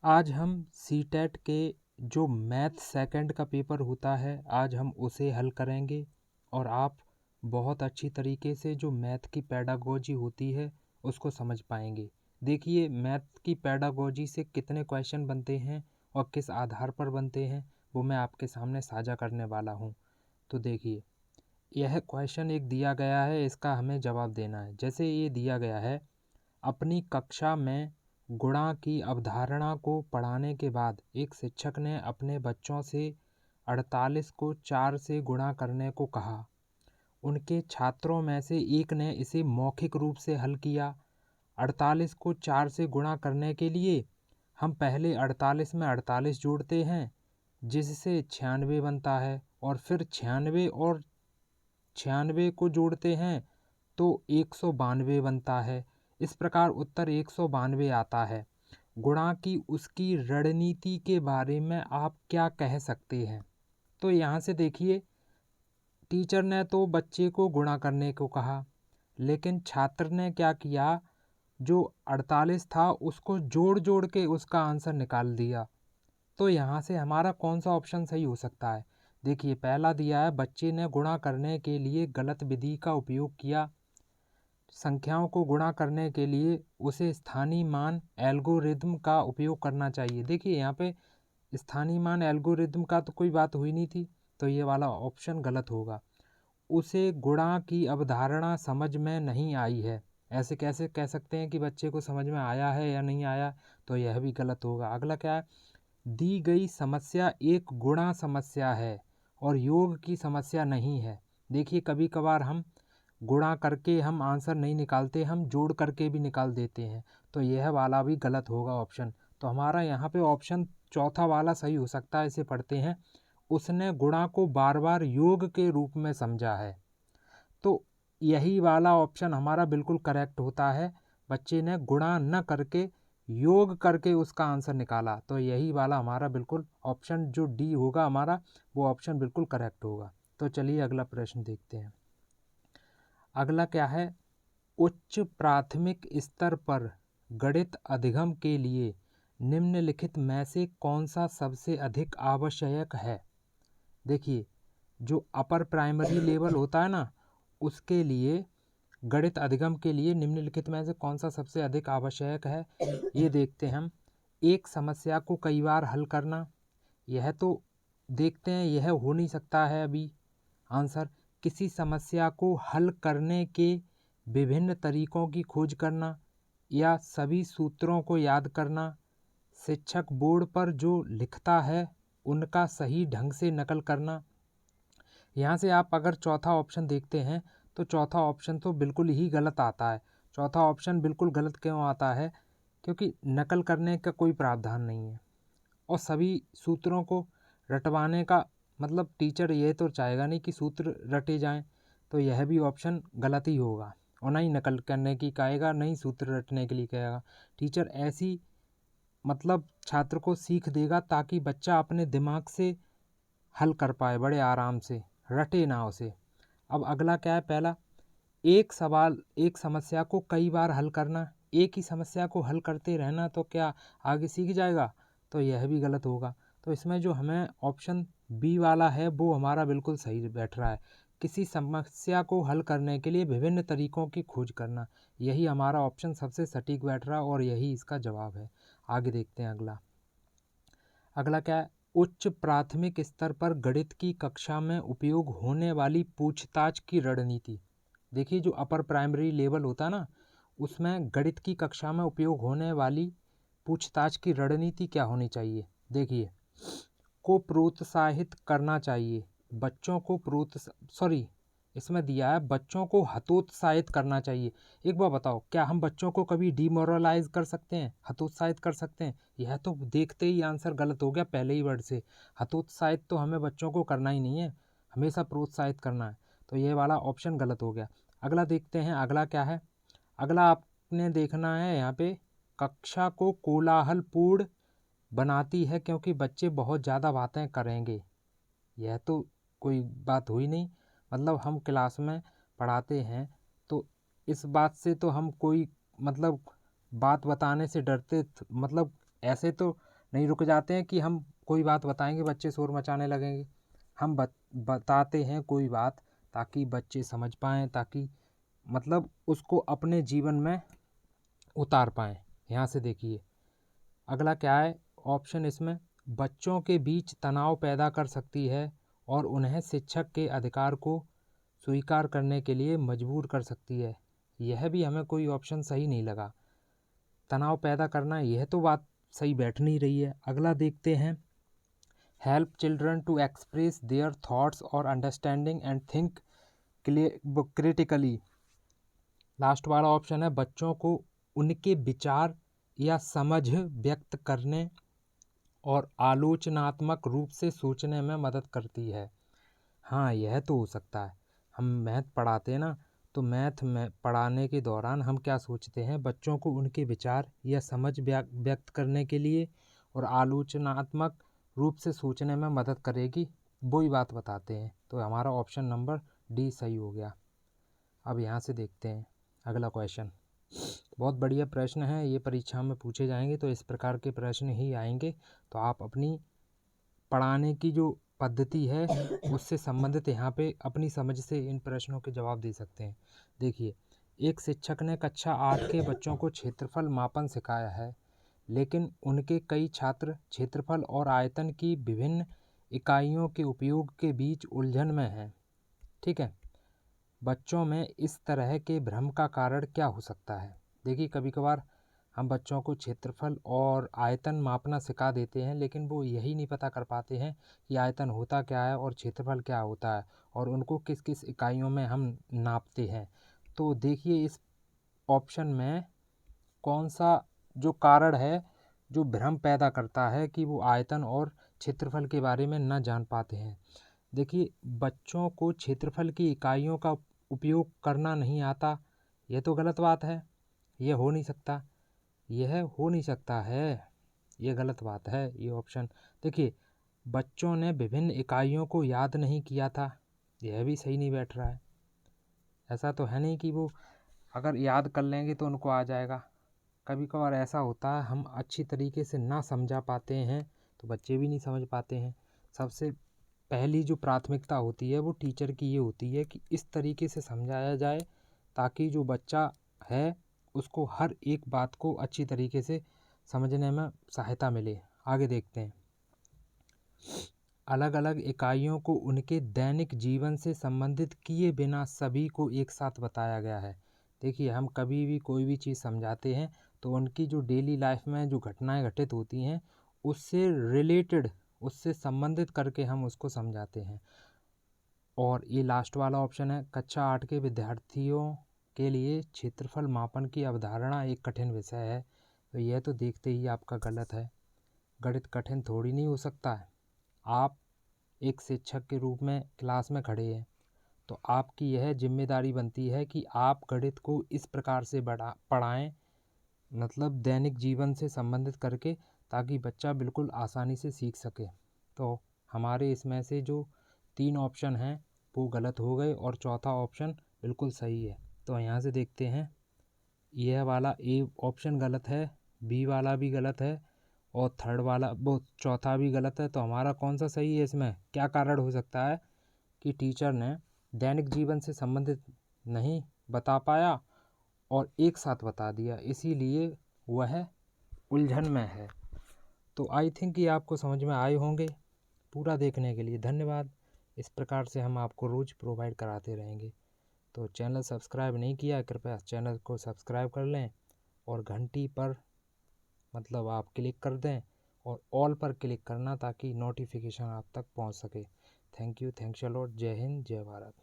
आज हम सीटेट के जो मैथ सेकंड का पेपर होता है आज हम उसे हल करेंगे और आप बहुत अच्छी तरीके से जो मैथ की पेडागोजी होती है उसको समझ पाएंगे। देखिए मैथ की पेडागोजी से कितने क्वेश्चन बनते हैं और किस आधार पर बनते हैं वो मैं आपके सामने साझा करने वाला हूँ। तो देखिए यह क्वेश्चन एक दिया गया है, इसका हमें जवाब देना है। जैसे ये दिया गया है, अपनी कक्षा में गुणा की अवधारणा को पढ़ाने के बाद एक शिक्षक ने अपने बच्चों से 48 को 4 से गुणा करने को कहा। उनके छात्रों में से एक ने इसे मौखिक रूप से हल किया। 48 को 4 से गुणा करने के लिए हम पहले 48 में 48 जोड़ते हैं जिससे 96 बनता है और फिर 96 और 96 को जोड़ते हैं तो 192 बनता है। इस प्रकार उत्तर 192 आता है। गुणा की उसकी रणनीति के बारे में आप क्या कह सकते हैं? तो यहाँ से देखिए टीचर ने तो बच्चे को गुणा करने को कहा, लेकिन छात्र ने क्या किया, जो 48 था उसको जोड़ जोड़ के उसका आंसर निकाल दिया। तो यहाँ से हमारा कौन सा ऑप्शन सही हो सकता है? देखिए पहला दिया है, बच्चे ने गुणा करने के लिए गलत विधि का उपयोग किया। संख्याओं को गुणा करने के लिए उसे स्थानीय मान एल्गोरिदम का उपयोग करना चाहिए। देखिए यहाँ पे स्थानीय मान एल्गोरिदम का तो कोई बात हुई नहीं थी, तो ये वाला ऑप्शन गलत होगा। उसे गुणा की अवधारणा समझ में नहीं आई है। ऐसे कैसे कह सकते हैं कि बच्चे को समझ में आया है या नहीं आया? तो यह भी गलत होगा। अगला क्या है, दी गई समस्या एक गुणा समस्या है और योग की समस्या नहीं है। देखिए कभी कभार हम गुणा करके हम आंसर नहीं निकालते, हम जोड़ करके भी निकाल देते हैं, तो यह वाला भी गलत होगा ऑप्शन। तो हमारा यहाँ पे ऑप्शन चौथा वाला सही हो सकता है। इसे पढ़ते हैं, उसने गुणा को बार बार योग के रूप में समझा है। तो यही वाला ऑप्शन हमारा बिल्कुल करेक्ट होता है। बच्चे ने गुणा न करके योग करके उसका आंसर निकाला, तो यही वाला हमारा बिल्कुल ऑप्शन जो डी होगा हमारा, वो ऑप्शन बिल्कुल करेक्ट होगा। तो चलिए अगला प्रश्न देखते हैं। अगला क्या है, उच्च प्राथमिक स्तर पर गणित अधिगम के लिए निम्नलिखित में से कौन सा सबसे अधिक आवश्यक है? देखिए जो अपर प्राइमरी लेवल होता है ना, उसके लिए गणित अधिगम के लिए निम्नलिखित में से कौन सा सबसे अधिक आवश्यक है, ये देखते हैं हम। एक समस्या को कई बार हल करना, यह तो देखते हैं यह हो नहीं सकता है अभी आंसर। किसी समस्या को हल करने के विभिन्न तरीकों की खोज करना या सभी सूत्रों को याद करना, शिक्षक बोर्ड पर जो लिखता है उनका सही ढंग से नकल करना। यहाँ से आप अगर चौथा ऑप्शन देखते हैं तो चौथा ऑप्शन तो बिल्कुल ही गलत आता है। चौथा ऑप्शन बिल्कुल गलत क्यों आता है? क्योंकि नकल करने का कोई प्रावधान नहीं है और सभी सूत्रों को रटवाने का मतलब टीचर ये तो चाहेगा नहीं कि सूत्र रटे जाएं, तो यह भी ऑप्शन गलत ही होगा। और ना ही नकल करने की कहेगा, नहीं सूत्र रटने के लिए कहेगा। टीचर ऐसी मतलब छात्र को सीख देगा ताकि बच्चा अपने दिमाग से हल कर पाए बड़े आराम से, रटे ना उसे। अब अगला क्या है, पहला एक समस्या को कई बार हल करना, एक ही समस्या को हल करते रहना तो क्या आगे सीख जाएगा? तो यह भी गलत होगा। तो इसमें जो हमें ऑप्शन बी वाला है वो हमारा बिल्कुल सही बैठ रहा है। किसी समस्या को हल करने के लिए विभिन्न तरीकों की खोज करना, यही हमारा ऑप्शन सबसे सटीक बैठ रहा है और यही इसका जवाब है। आगे देखते हैं अगला। अगला क्या है, उच्च प्राथमिक स्तर पर गणित की कक्षा में उपयोग होने वाली पूछताछ की रणनीति। देखिए जो अपर प्राइमरी लेवल होता है ना, उसमें गणित की कक्षा में उपयोग होने वाली पूछताछ की रणनीति क्या होनी चाहिए? देखिए को प्रोत्साहित करना चाहिए, बच्चों को इसमें दिया है बच्चों को हतोत्साहित करना चाहिए। एक बार बताओ, क्या हम बच्चों को कभी डिमोरलाइज कर सकते हैं, हतोत्साहित कर सकते हैं? यह तो देखते ही आंसर गलत हो गया पहले ही वर्ड से। हतोत्साहित तो हमें बच्चों को करना ही नहीं है, हमेशा प्रोत्साहित करना है। तो ये वाला ऑप्शन गलत हो गया। अगला देखते हैं, अगला क्या है। अगला आपने देखना है यहाँ पे, कक्षा को कोलाहलपूर्ण बनाती है क्योंकि बच्चे बहुत ज़्यादा बातें करेंगे। यह तो कोई बात हुई नहीं, मतलब हम क्लास में पढ़ाते हैं तो इस बात से तो हम कोई मतलब बात बताने से डरते मतलब ऐसे तो नहीं रुक जाते हैं कि हम कोई बात बताएंगे बच्चे शोर मचाने लगेंगे। हम बताते हैं कोई बात ताकि बच्चे समझ पाएँ, ताकि मतलब उसको अपने जीवन में उतार पाएँ। यहाँ से देखिए अगला क्या है ऑप्शन, इसमें बच्चों के बीच तनाव पैदा कर सकती है और उन्हें शिक्षक के अधिकार को स्वीकार करने के लिए मजबूर कर सकती है। यह भी हमें कोई ऑप्शन सही नहीं लगा। तनाव पैदा करना, यह तो बात सही बैठ नहीं रही है। अगला देखते हैं, help children to express their thoughts और understanding and think critically. Last वाला ऑप्शन है बच्चों को उनके विचार या समझ व्यक्त करने और आलोचनात्मक रूप से सोचने में मदद करती है। हाँ, यह तो हो सकता है। हम मैथ पढ़ाते हैं ना, तो मैथ में पढ़ाने के दौरान हम क्या सोचते हैं, बच्चों को उनके विचार या समझ व्यक्त करने के लिए और आलोचनात्मक रूप से सोचने में मदद करेगी, वही बात बताते हैं। तो हमारा ऑप्शन नंबर डी सही हो गया। अब यहाँ से देखते हैं अगला क्वेश्चन। बहुत बढ़िया प्रश्न है, ये परीक्षा में पूछे जाएंगे तो इस प्रकार के प्रश्न ही आएंगे। तो आप अपनी पढ़ाने की जो पद्धति है उससे संबंधित यहाँ पे अपनी समझ से इन प्रश्नों के जवाब दे सकते हैं। देखिए, एक शिक्षक ने कक्षा 8 के बच्चों को क्षेत्रफल मापन सिखाया है, लेकिन उनके कई छात्र क्षेत्रफल और आयतन की विभिन्न इकाइयों के उपयोग के बीच उलझन में हैं। ठीक है, बच्चों में इस तरह के भ्रम का कारण क्या हो सकता है। देखिए, कभी कभार हम बच्चों को क्षेत्रफल और आयतन मापना सिखा देते हैं, लेकिन वो यही नहीं पता कर पाते हैं कि आयतन होता क्या है और क्षेत्रफल क्या होता है और उनको किस किस इकाइयों में हम नापते हैं। तो देखिए, इस ऑप्शन में कौन सा जो कारण है जो भ्रम पैदा करता है कि वो आयतन और क्षेत्रफल के बारे में न जान पाते हैं। देखिए, बच्चों को क्षेत्रफल की इकाइयों का उपयोग करना नहीं आता, यह तो गलत बात है। यह हो नहीं सकता, यह हो नहीं सकता है, ये गलत बात है ये ऑप्शन। देखिए, बच्चों ने विभिन्न इकाइयों को याद नहीं किया था, यह भी सही नहीं बैठ रहा है। ऐसा तो है नहीं कि वो अगर याद कर लेंगे तो उनको आ जाएगा। कभी कभार ऐसा होता है, हम अच्छी तरीके से ना समझा पाते हैं तो बच्चे भी नहीं समझ पाते हैं। सबसे पहली जो प्राथमिकता होती है वो टीचर की ये होती है कि इस तरीके से समझाया जाए ताकि जो बच्चा है उसको हर एक बात को अच्छी तरीके से समझने में सहायता मिले। आगे देखते हैं, अलग अलग इकाइयों को उनके दैनिक जीवन से संबंधित किए बिना सभी को एक साथ बताया गया है। देखिए, हम कभी भी कोई भी चीज़ समझाते हैं तो उनकी जो डेली लाइफ में जो घटनाएं घटित होती हैं उससे रिलेटेड, उससे संबंधित करके हम उसको समझाते हैं। और ये लास्ट वाला ऑप्शन है, कक्षा 8 के विद्यार्थियों के लिए क्षेत्रफल मापन की अवधारणा एक कठिन विषय है। तो यह तो देखते ही आपका गलत है। गणित कठिन थोड़ी नहीं हो सकता है। आप एक शिक्षक के रूप में क्लास में खड़े हैं तो आपकी यह जिम्मेदारी बनती है कि आप गणित को इस प्रकार से पढ़ाएं, मतलब दैनिक जीवन से संबंधित करके, ताकि बच्चा बिल्कुल आसानी से सीख सके। तो हमारे इसमें से जो 3 ऑप्शन हैं वो गलत हो गए और चौथा ऑप्शन बिल्कुल सही है। तो यहाँ से देखते हैं, यह वाला ए ऑप्शन गलत है, बी वाला भी गलत है और थर्ड वाला वो चौथा भी गलत है। तो हमारा कौन सा सही है, इसमें क्या कारण हो सकता है कि टीचर ने दैनिक जीवन से संबंधित नहीं बता पाया और एक साथ बता दिया, इसीलिए वह उलझन में है। तो आई थिंक ये आपको समझ में आए होंगे। पूरा देखने के लिए धन्यवाद। इस प्रकार से हम आपको रोज़ प्रोवाइड कराते रहेंगे। तो चैनल सब्सक्राइब नहीं किया, कृपया चैनल को सब्सक्राइब कर लें और घंटी पर मतलब आप क्लिक कर दें और ऑल पर क्लिक करना ताकि नोटिफिकेशन आप तक पहुंच सके। Thank you, thanks a lot. जय हिंद, जय भारत।